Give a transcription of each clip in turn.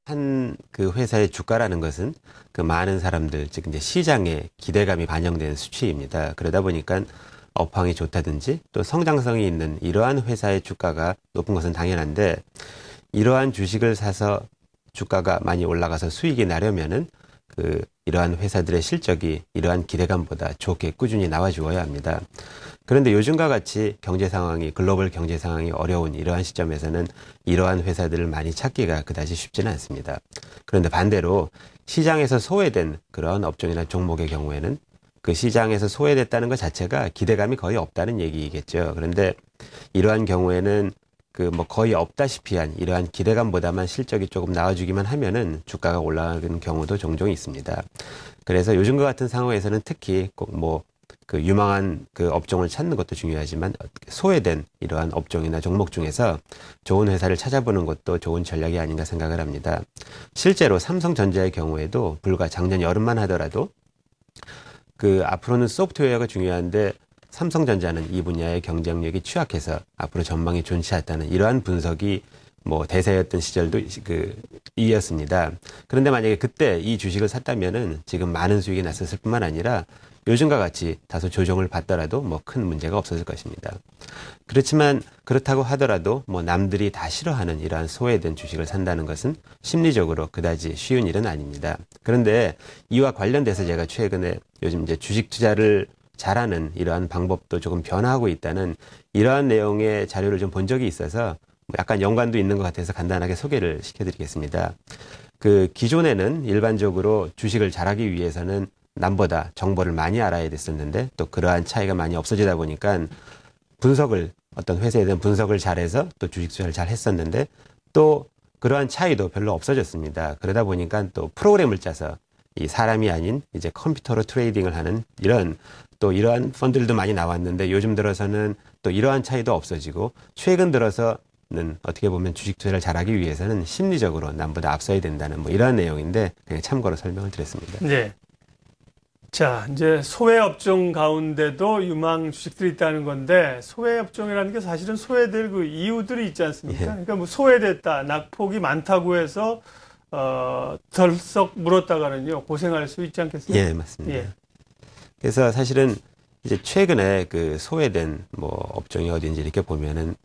한 그 회사의 주가라는 것은 그 많은 사람들, 즉 이제 시장의 기대감이 반영된 수치입니다. 그러다 보니까 업황이 좋다든지 또 성장성이 있는 이러한 회사의 주가가 높은 것은 당연한데, 이러한 주식을 사서 주가가 많이 올라가서 수익이 나려면은 이러한 회사들의 실적이 이러한 기대감보다 좋게 꾸준히 나와주어야 합니다. 그런데 요즘과 같이 글로벌 경제 상황이 어려운 이러한 시점에서는 이러한 회사들을 많이 찾기가 그다지 쉽지는 않습니다. 그런데 반대로 시장에서 소외된 그런 업종이나 종목의 경우에는 그 시장에서 소외됐다는 것 자체가 기대감이 거의 없다는 얘기겠죠. 그런데 이러한 경우에는 거의 없다시피 한 이러한 기대감보다만 실적이 조금 나와주기만 하면은 주가가 올라가는 경우도 종종 있습니다. 그래서 요즘과 같은 상황에서는 특히 꼭 유망한 업종을 찾는 것도 중요하지만 소외된 이러한 업종이나 종목 중에서 좋은 회사를 찾아보는 것도 좋은 전략이 아닌가 생각을 합니다. 실제로 삼성전자의 경우에도 불과 작년 여름만 하더라도 앞으로는 소프트웨어가 중요한데 삼성전자는 이 분야의 경쟁력이 취약해서 앞으로 전망이 좋지 않다는 이러한 분석이 대세였던 시절도 이었습니다. 그런데 만약에 그때 이 주식을 샀다면은 지금 많은 수익이 났었을 뿐만 아니라 요즘과 같이 다소 조정을 받더라도 큰 문제가 없었을 것입니다. 그렇지만 그렇다고 하더라도 남들이 다 싫어하는 이러한 소외된 주식을 산다는 것은 심리적으로 그다지 쉬운 일은 아닙니다. 그런데 이와 관련돼서 제가 최근에 요즘 이제 주식 투자를 잘하는 이러한 방법도 조금 변화하고 있다는 이러한 내용의 자료를 좀 본 적이 있어서 약간 연관도 있는 것 같아서 간단하게 소개를 시켜드리겠습니다. 기존에는 일반적으로 주식을 잘하기 위해서는 남보다 정보를 많이 알아야 됐었는데 또 그러한 차이가 많이 없어지다 보니까 어떤 회사에 대한 분석을 잘해서 또 주식 투자를 잘 했었는데 또 그러한 차이도 별로 없어졌습니다. 그러다 보니까 또 프로그램을 짜서 이 사람이 아닌 이제 컴퓨터로 트레이딩을 하는 이러한 펀드들도 많이 나왔는데 요즘 들어서는 또 이러한 차이도 없어지고 최근 들어서는 어떻게 보면 주식 투자를 잘하기 위해서는 심리적으로 남보다 앞서야 된다는 이러한 내용인데 그냥 참고로 설명을 드렸습니다. 네. 자, 이제 소외 업종 가운데도 유망 주식들이 있다는 건데 소외 업종이라는 게 사실은 소외될 이유들이 있지 않습니까? 예. 그러니까 소외됐다, 낙폭이 많다고 해서 덜썩 물었다가는요 고생할 수 있지 않겠습니까? 예, 맞습니다. 예. 그래서 사실은 이제 최근에 소외된 업종이 어딘지 이렇게 보면은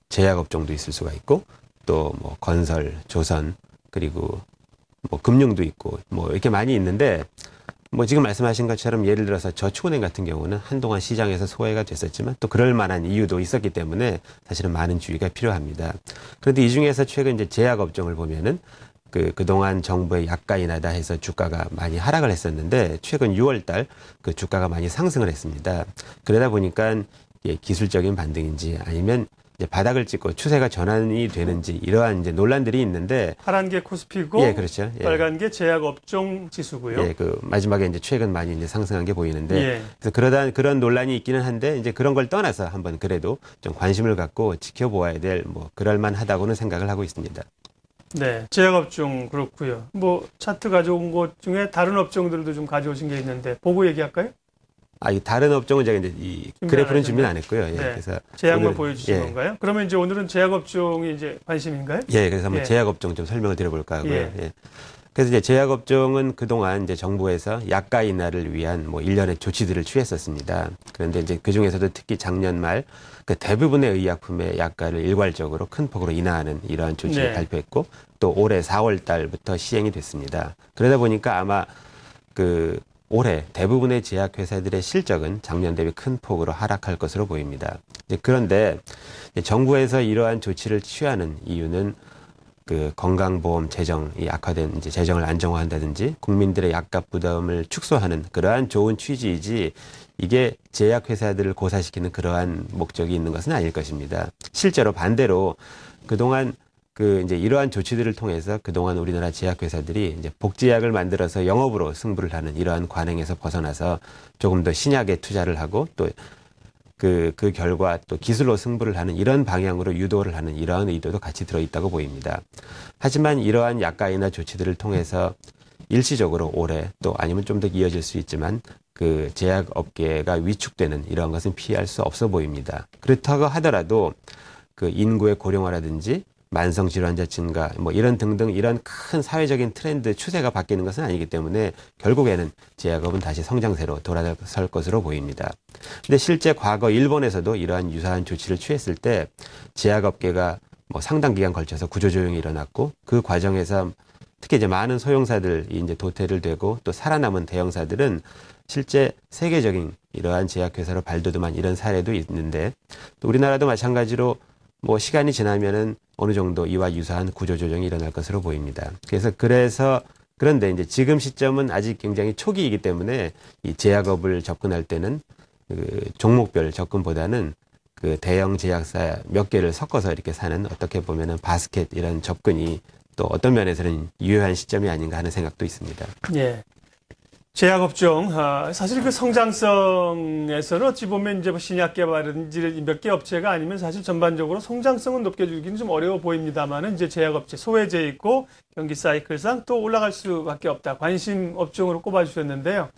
제약 업종도 있을 수가 있고 또 건설, 조선 그리고 금융도 있고 이렇게 많이 있는데 지금 말씀하신 것처럼 예를 들어서 저축은행 같은 경우는 한동안 시장에서 소외가 됐었지만 또 그럴 만한 이유도 있었기 때문에 사실은 많은 주의가 필요합니다. 그런데 이 중에서 최근 이제 제약 업종을 보면은 그동안 정부의 약가 인하다 해서 주가가 많이 하락을 했었는데 최근 6월 달 주가가 많이 상승을 했습니다. 그러다 보니까 기술적인 반등인지 아니면 이제 바닥을 찍고 추세가 전환이 되는지 이러한 이제 논란들이 있는데 파란 게 코스피고 예, 그렇죠. 예. 빨간 게 제약 업종 지수고요. 예, 마지막에 이제 최근 많이 이제 상승한 게 보이는데 예. 그래서 그런 논란이 있기는 한데 이제 그런 걸 떠나서 한번 그래도 좀 관심을 갖고 지켜보아야 될 그럴 만하다고는 생각을 하고 있습니다. 네, 제약 업종 그렇고요. 차트 가져온 것 중에 다른 업종들도 좀 가져오신 게 있는데 보고 얘기할까요? 이 다른 업종은 제가 이제 이 그래프는 준비는 안 했고요. 예, 네. 그래서 제약만 보여주신 건가요? 그러면 이제 오늘은 제약 업종이 이제 관심인가요? 예, 그래서 한번 예. 제약 업종 좀 설명을 드려볼까 하고요. 예. 예. 그래서 이제 제약 업종은 그동안 이제 정부에서 약가 인하를 위한 일련의 조치들을 취했었습니다. 그런데 이제 그 중에서도 특히 작년 말 대부분의 의약품의 약가를 일괄적으로 큰 폭으로 인하하는 이러한 조치를 네. 발표했고 또 올해 4월 달부터 시행이 됐습니다. 그러다 보니까 아마 올해 대부분의 제약 회사들의 실적은 작년 대비 큰 폭으로 하락할 것으로 보입니다. 그런데 정부에서 이러한 조치를 취하는 이유는 건강보험 재정이 악화된 이제 재정을 안정화한다든지 국민들의 약값 부담을 축소하는 그러한 좋은 취지이지 이게 제약 회사들을 고사시키는 그러한 목적이 있는 것은 아닐 것입니다. 실제로 반대로 그동안 이제 이러한 조치들을 통해서 그동안 우리나라 제약회사들이 이제 복제약을 만들어서 영업으로 승부를 하는 이러한 관행에서 벗어나서 조금 더 신약에 투자를 하고 또 그 결과 또 기술로 승부를 하는 이런 방향으로 유도를 하는 이러한 의도도 같이 들어있다고 보입니다. 하지만 이러한 약가 인하 조치들을 통해서 일시적으로 올해 또 아니면 좀 더 이어질 수 있지만 제약업계가 위축되는 이러한 것은 피할 수 없어 보입니다. 그렇다고 하더라도 인구의 고령화라든지 만성 질환자 증가, 뭐 이런 등등 이런 큰 사회적인 트렌드 추세가 바뀌는 것은 아니기 때문에 결국에는 제약업은 다시 성장세로 돌아설 것으로 보입니다. 근데 실제 과거 일본에서도 이러한 유사한 조치를 취했을 때 제약업계가 뭐 상당 기간 걸쳐서 구조조정이 일어났고 그 과정에서 특히 이제 많은 소형사들이 이제 도태를 되고 또 살아남은 대형사들은 실제 세계적인 이러한 제약회사로 발돋움한 이런 사례도 있는데 또 우리나라도 마찬가지로 뭐 시간이 지나면은 어느 정도 이와 유사한 구조조정이 일어날 것으로 보입니다. 그런데 이제 지금 시점은 아직 굉장히 초기이기 때문에 이 제약업을 접근할 때는 그 종목별 접근보다는 그 대형 제약사 몇 개를 섞어서 이렇게 사는 어떻게 보면은 바스켓 이런 접근이 또 어떤 면에서는 유효한 시점이 아닌가 하는 생각도 있습니다. 예. 제약업종, 사실 그 성장성에서는 어찌 보면 이제 뭐 신약 개발이든지 몇 개 업체가 아니면 사실 전반적으로 성장성은 높여주기는 좀 어려워 보입니다만은 이제 제약업체 소외돼 있고 경기 사이클상 또 올라갈 수밖에 없다. 관심 업종으로 꼽아주셨는데요.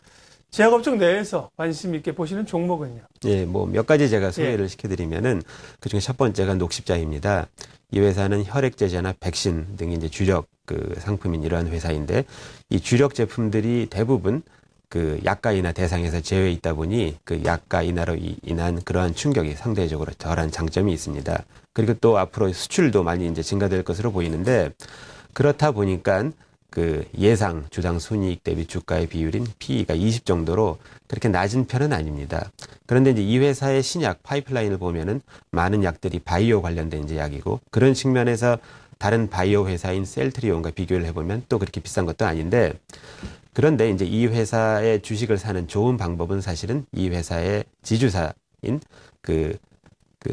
제약업종 내에서 관심 있게 보시는 종목은요? 예, 뭐 몇 가지 제가 소개를 시켜드리면은 그중에 첫 번째가 녹십자입니다. 이 회사는 혈액제제나 백신 등이 이제 주력 그 상품인 이러한 회사인데 이 주력 제품들이 대부분 그 약가 인하 대상에서 제외해 있다 보니 그 약가 인하로 인한 그러한 충격이 상대적으로 덜한 장점이 있습니다. 그리고 또 앞으로 수출도 많이 이제 증가될 것으로 보이는데 그렇다 보니까 그 예상 주당 순이익 대비 주가의 비율인 PE가 20 정도로 그렇게 낮은 편은 아닙니다. 그런데 이제 이 회사의 신약 파이프라인을 보면은 많은 약들이 바이오 관련된 이제 약이고 그런 측면에서 다른 바이오 회사인 셀트리온과 비교를 해보면 또 그렇게 비싼 것도 아닌데 그런데 이제 이 회사의 주식을 사는 좋은 방법은 사실은 이 회사의 지주사인 그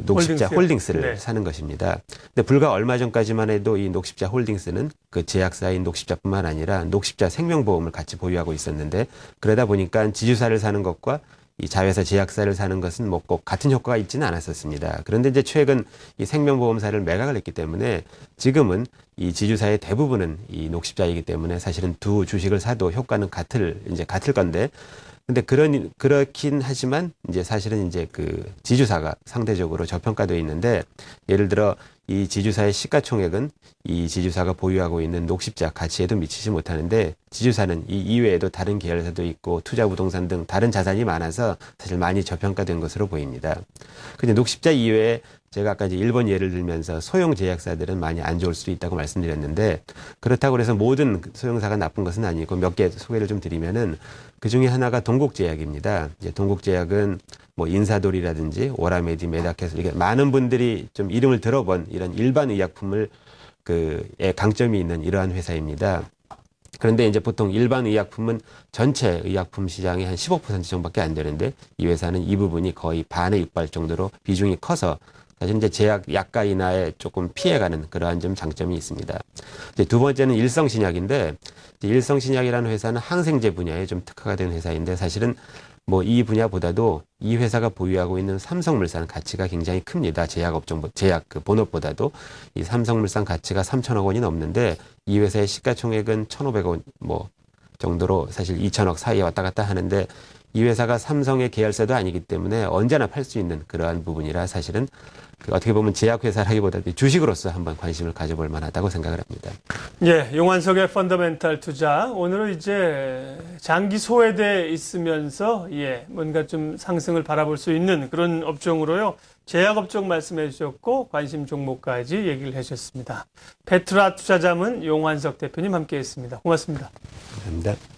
녹십자 홀딩스를 사는 것입니다. 근데 불과 얼마 전까지만 해도 이 녹십자 홀딩스는 그 제약사인 녹십자뿐만 아니라 녹십자 생명보험을 같이 보유하고 있었는데 그러다 보니까 지주사를 사는 것과 이 자회사 제약사를 사는 것은 뭐 꼭 같은 효과가 있지는 않았었습니다. 그런데 이제 최근 이 생명보험사를 매각을 했기 때문에 지금은 이 지주사의 대부분은 이 녹십자이기 때문에 사실은 두 주식을 사도 효과는 같을 건데 근데 그렇긴 하지만 이제 사실은 이제 그 지주사가 상대적으로 저평가되어 있는데 예를 들어 이 지주사의 시가총액은 이 지주사가 보유하고 있는 녹십자 가치에도 미치지 못하는데 지주사는 이 이외에도 다른 계열사도 있고 투자 부동산 등 다른 자산이 많아서 사실 많이 저평가된 것으로 보입니다. 근데 녹십자 이외에 제가 아까 이제 일본 예를 들면서 소형 제약사들은 많이 안 좋을 수도 있다고 말씀드렸는데 그렇다고 해서 모든 소형사가 나쁜 것은 아니고 몇 개 소개를 좀 드리면은 그 중에 하나가 동국제약입니다. 이제 동국제약은 뭐 인사돌이라든지 오라메디, 메다캐슬 이게 많은 분들이 좀 이름을 들어본 이런 일반 의약품을 그의 강점이 있는 이러한 회사입니다. 그런데 이제 보통 일반 의약품은 전체 의약품 시장의 한 15% 정도밖에 안 되는데 이 회사는 이 부분이 거의 반에 육박할 정도로 비중이 커서 사실 이제 제약 약가 인하에 조금 피해가는 그러한 좀 장점이 있습니다. 이제 두 번째는 일성신약인데 일성신약이라는 회사는 항생제 분야에 좀 특화가 된 회사인데 사실은 뭐 이 분야보다도 이 회사가 보유하고 있는 삼성물산 가치가 굉장히 큽니다. 제약 그 본업보다도 이 삼성물산 가치가 3천억 원이 넘는데 이 회사의 시가총액은 1,500억 뭐 정도로 사실 2천억 사이에 왔다 갔다 하는데 이 회사가 삼성의 계열사도 아니기 때문에 언제나 팔 수 있는 그러한 부분이라 사실은 어떻게 보면 제약회사라기보다도 주식으로서 한번 관심을 가져볼 만하다고 생각을 합니다. 예, 용환석의 펀더멘탈 투자. 오늘은 이제 장기 소외돼 있으면서 뭔가 좀 상승을 바라볼 수 있는 그런 업종으로요. 제약업종 말씀해 주셨고 관심 종목까지 얘기를 해 주셨습니다. 페트라 투자자문 용환석 대표님 함께했습니다. 고맙습니다. 감사합니다.